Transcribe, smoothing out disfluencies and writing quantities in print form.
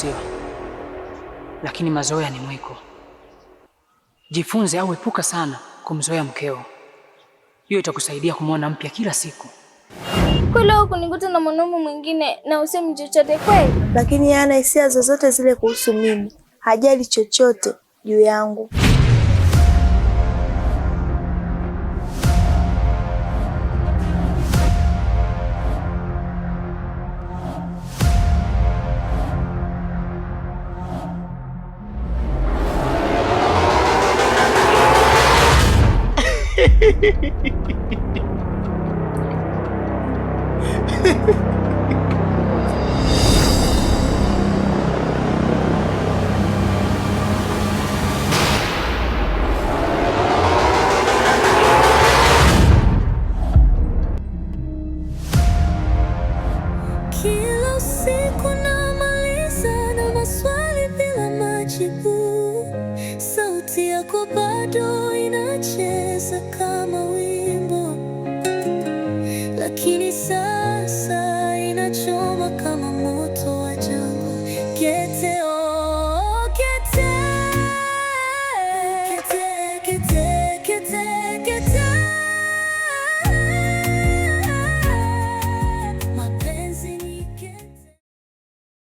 inaruhusiwa, lakini mazoea ni mwiko. Jifunze au epuka sana kumzoea mkeo. Hiyo itakusaidia kumwona mpya kila siku. Kweli au kunikuta na mwanaume mwingine na usemi chochote kweli? Lakini hana hisia zozote zile kuhusu mimi, hajali chochote juu yangu. Kila usiku namaliza na maswali bila majibu. Sauti yako bado inacheza kama wimbo.